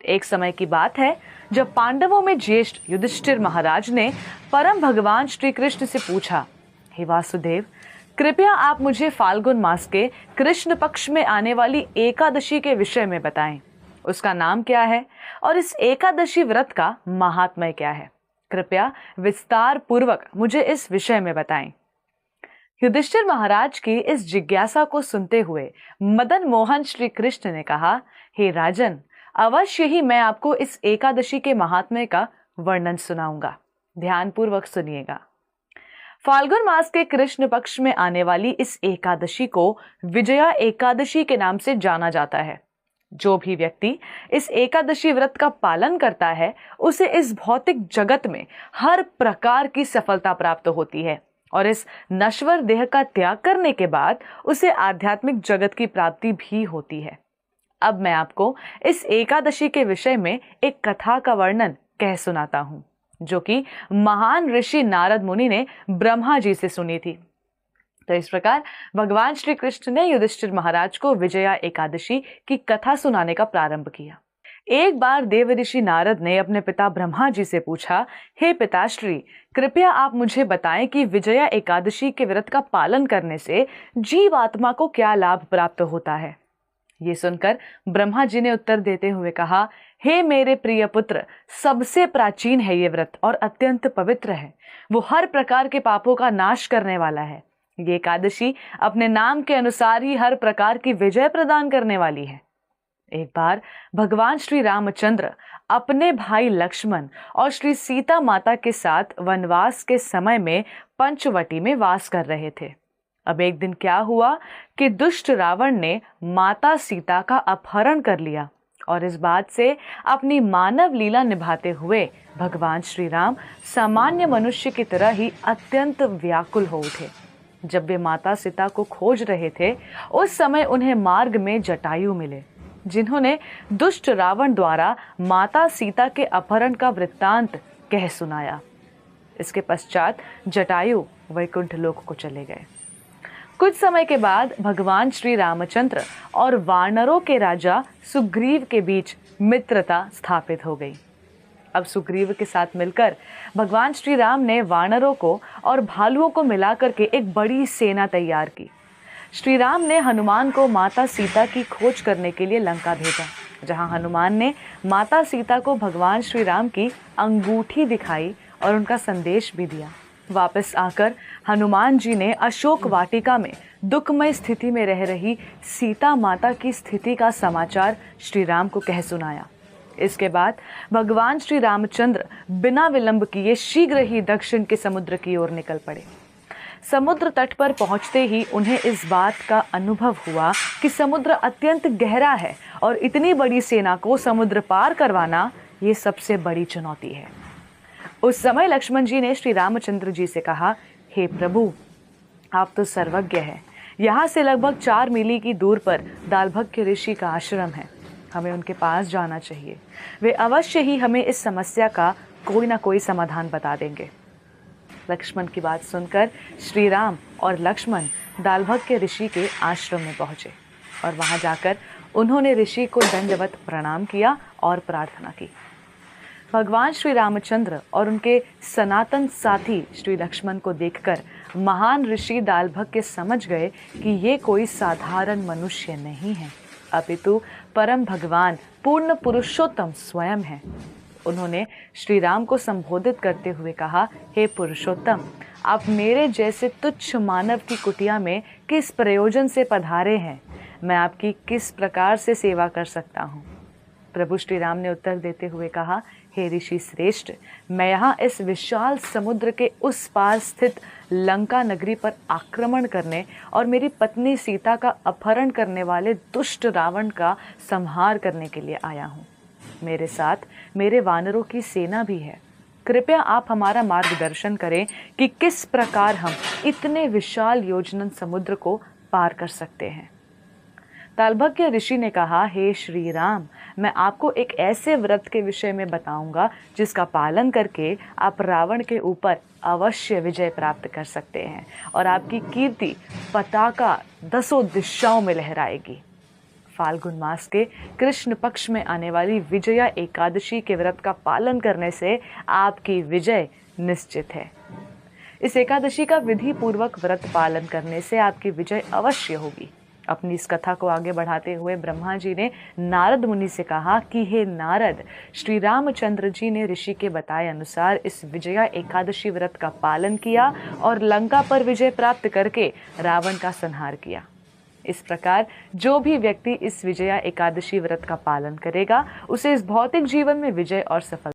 एक समय की बात है जब पांडवों में ज्येष्ठ युधिष्ठिर महाराज ने परम भगवान श्री कृष्ण से पूछा, हे वासुदेव, कृपया आप मुझे फाल्गुन मास के कृष्ण पक्ष में आने वाली एकादशी के विषय में बताएं। उसका नाम क्या है और इस एकादशी व्रत का महात्म्य क्या है? कृपया विस्तार पूर्वक मुझे इस विषय में बताएं। युधिष्ठिर महाराज की इस जिज्ञासा को सुनते हुए मदन मोहन श्री कृष्ण ने कहा, हे राजन, अवश्य ही मैं आपको इस एकादशी के महात्म्य का वर्णन सुनाऊंगा। ध्यानपूर्वक सुनिएगा। फाल्गुन मास के कृष्ण पक्ष में आने वाली इस एकादशी को विजया एकादशी के नाम से जाना जाता है। जो भी व्यक्ति इस एकादशी व्रत का पालन करता है उसे इस भौतिक जगत में हर प्रकार की सफलता प्राप्त होती है और इस नश्वर देह का त्याग करने के बाद उसे आध्यात्मिक जगत की प्राप्ति भी होती है। अब मैं आपको इस एकादशी के विषय में एक कथा का वर्णन कह सुनाता हूं, जो कि महान ऋषि नारद मुनि ने ब्रह्मा जी से सुनी थी। तो इस प्रकार भगवान श्री कृष्ण ने युधिष्ठिर महाराज को विजया एकादशी की कथा सुनाने का प्रारंभ किया। एक बार देव ऋषि नारद ने अपने पिता ब्रह्मा जी से पूछा, हे पिताश्री, कृपया आप मुझे बताएं कि विजया एकादशी के व्रत का पालन करने से जीव आत्मा को क्या लाभ प्राप्त होता है। ये सुनकर ब्रह्मा जी ने उत्तर देते हुए कहा, हे मेरे प्रिय पुत्र, सबसे प्राचीन है ये व्रत और अत्यंत पवित्र है। वो हर प्रकार के पापों का नाश करने वाला है। ये एकादशी अपने नाम के अनुसार ही हर प्रकार की विजय प्रदान करने वाली है। एक बार भगवान श्री रामचंद्र अपने भाई लक्ष्मण और श्री सीता माता के साथ वनवास के समय में पंचवटी में वास कर रहे थे। अब एक दिन क्या हुआ कि दुष्ट रावण ने माता सीता का अपहरण कर लिया और इस बात से अपनी मानव लीला निभाते हुए भगवान श्री राम सामान्य मनुष्य की तरह ही अत्यंत व्याकुल हो उठे। जब वे माता सीता को खोज रहे थे उस समय उन्हें मार्ग में जटायु मिले, जिन्होंने दुष्ट रावण द्वारा माता सीता के अपहरण का वृत्तांत कह सुनाया। इसके पश्चात जटायु वैकुंठ लोक को चले गए। कुछ समय के बाद भगवान श्री रामचंद्र और वानरों के राजा सुग्रीव के बीच मित्रता स्थापित हो गई। अब सुग्रीव के साथ मिलकर भगवान श्री राम ने वानरों को और भालुओं को मिलाकर के एक बड़ी सेना तैयार की। श्री राम ने हनुमान को माता सीता की खोज करने के लिए लंका भेजा, जहां हनुमान ने माता सीता को भगवान श्री राम की अंगूठी दिखाई और उनका संदेश भी दिया। वापस आकर हनुमान जी ने अशोक वाटिका में दुखमय स्थिति में रह रही सीता माता की स्थिति का समाचार श्री राम को कह सुनाया। इसके बाद भगवान श्री रामचंद्र बिना विलंब किए शीघ्र ही दक्षिण के समुद्र की ओर निकल पड़े। समुद्र तट पर पहुंचते ही उन्हें इस बात का अनुभव हुआ कि समुद्र अत्यंत गहरा है और इतनी बड़ी सेना को समुद्र पार करवाना ये सबसे बड़ी चुनौती है। उस समय लक्ष्मण जी ने श्री रामचंद्र जी से कहा, हे प्रभु, आप तो सर्वज्ञ हैं। यहाँ से लगभग 4 मील की दूर पर दालभक्य ऋषि का आश्रम है। हमें उनके पास जाना चाहिए। वे अवश्य ही हमें इस समस्या का कोई ना कोई समाधान बता देंगे। लक्ष्मण की बात सुनकर श्री राम और लक्ष्मण दालभक्य ऋषि के आश्रम में पहुंचे और वहां जाकर उन्होंने ऋषि को दंडवत प्रणाम किया और प्रार्थना की। भगवान श्री रामचंद्र और उनके सनातन साथी श्री लक्ष्मण को देखकर महान ऋषि दालभक्य समझ गए कि ये कोई साधारण मनुष्य नहीं है, अपितु परम भगवान पूर्ण पुरुषोत्तम स्वयं है। उन्होंने श्री राम को संबोधित करते हुए कहा, हे पुरुषोत्तम, आप मेरे जैसे तुच्छ मानव की कुटिया में किस प्रयोजन से पधारे हैं? मैं आपकी किस प्रकार से सेवा कर सकता हूँ? प्रभु श्री राम ने उत्तर देते हुए कहा, हे ऋषि श्रेष्ठ, मैं यहाँ इस विशाल समुद्र के उस पार स्थित लंका नगरी पर आक्रमण करने और मेरी पत्नी सीता का अपहरण करने वाले दुष्ट रावण का संहार करने के लिए आया हूँ। मेरे साथ मेरे वानरों की सेना भी है। कृपया आप हमारा मार्गदर्शन करें कि किस प्रकार हम इतने विशाल योजन समुद्र को पार कर सकते हैं। दालभक्य ऋषि ने कहा, हे श्री राम, मैं आपको एक ऐसे व्रत के विषय में बताऊंगा जिसका पालन करके आप रावण के ऊपर अवश्य विजय प्राप्त कर सकते हैं और आपकी कीर्ति पताका 10 दिशाओं में लहराएगी। फाल्गुन मास के कृष्ण पक्ष में आने वाली विजया एकादशी के व्रत का पालन करने से आपकी विजय निश्चित है। इस एकादशी का विधि पूर्वक व्रत पालन करने से आपकी विजय अवश्य होगी। अपनी इस कथा को आगे बढ़ाते हुए ब्रह्मा जी ने नारद मुनि से कहा कि हे नारद, श्री रामचंद्र जी ने ऋषि के बताए अनुसार इस विजया एकादशी व्रत का पालन किया और लंका पर विजय प्राप्त करके रावण का संहार किया। इस प्रकार जो भी व्यक्ति इस विजया एकादशी व्रत का पालन करेगा उसे इस भौतिक जीवन में विजय और सफलता